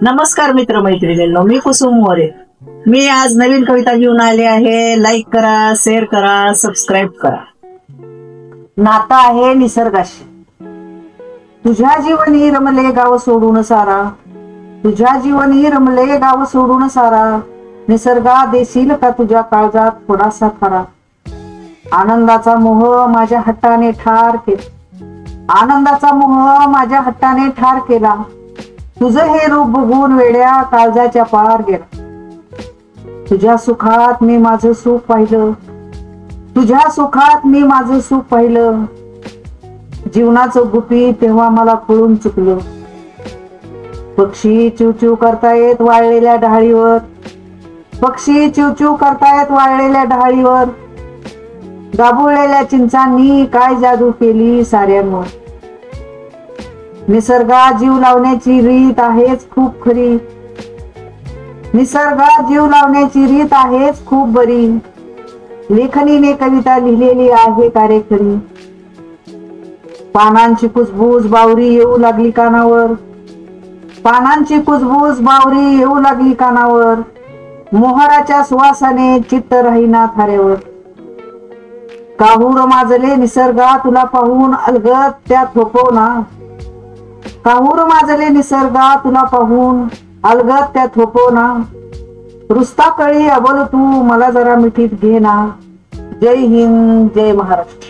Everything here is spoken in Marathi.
नमस्कार मित्र मैत्रिणींनो, मी कुसुम मोरे. मी आज नवीन कविता घेऊन आले आहे. लाईक करा, शेअर करा, सबस्क्राईब करा. नातं आहे निसर्गाशी. तुझ्या जीवनी रमले गाव सोडून सारा, तुझ्या जीवनी रमले गाव सोडून सारा, निसर्गा देशील का तुझ्या काळजात थोडासा थारा. आनंदाचा मोह माझ्या हट्टाने ठार केला, आनंदाचा मोह माझ्या हट्टाने ठार केला. तुझं हे रूप बघून वेड्या काळजाच्या पार गेला. तुझ्या सुखात मी माझं सुख पाहिलं, तुझ्या सुखात मी माझं सुख पाहिलं. जीवनाचं गुपी तेव्हा मला कळून चुकलं. पक्षी चिवचिव करतायत वाळलेल्या ढाळीवर, पक्षी चिवचिव करतायत वाळलेल्या ढाळीवर. दाबुळलेल्या चिंचांनी काय जादू केली साऱ्यांवर. निसर्गात जीव लावण्याची रीत आहेच खूप खरी, निसर्गात जीव लावण्याची रीत आहेच खूप बरी. लेखनीने कविता लिहिलेली आहे कारेखरी. पानांची कुजबूज बावरी येऊ लागली कानावर, पानांची कुजबूज बावरी येऊ लागली कानावर. मोहराच्या सुवासाने चित्त राहीना थाऱ्यावर. काहूर माजले निसर्गा तुला पाहून अलगद त्यात थोपवना, काहूर माजले निसर्गा तुला पाहून अलगद त्यात थोपवना. रुस्ता कळी अबोल तू मला जरा मिठीत घे ना. जय हिंद, जय महाराष्ट्र.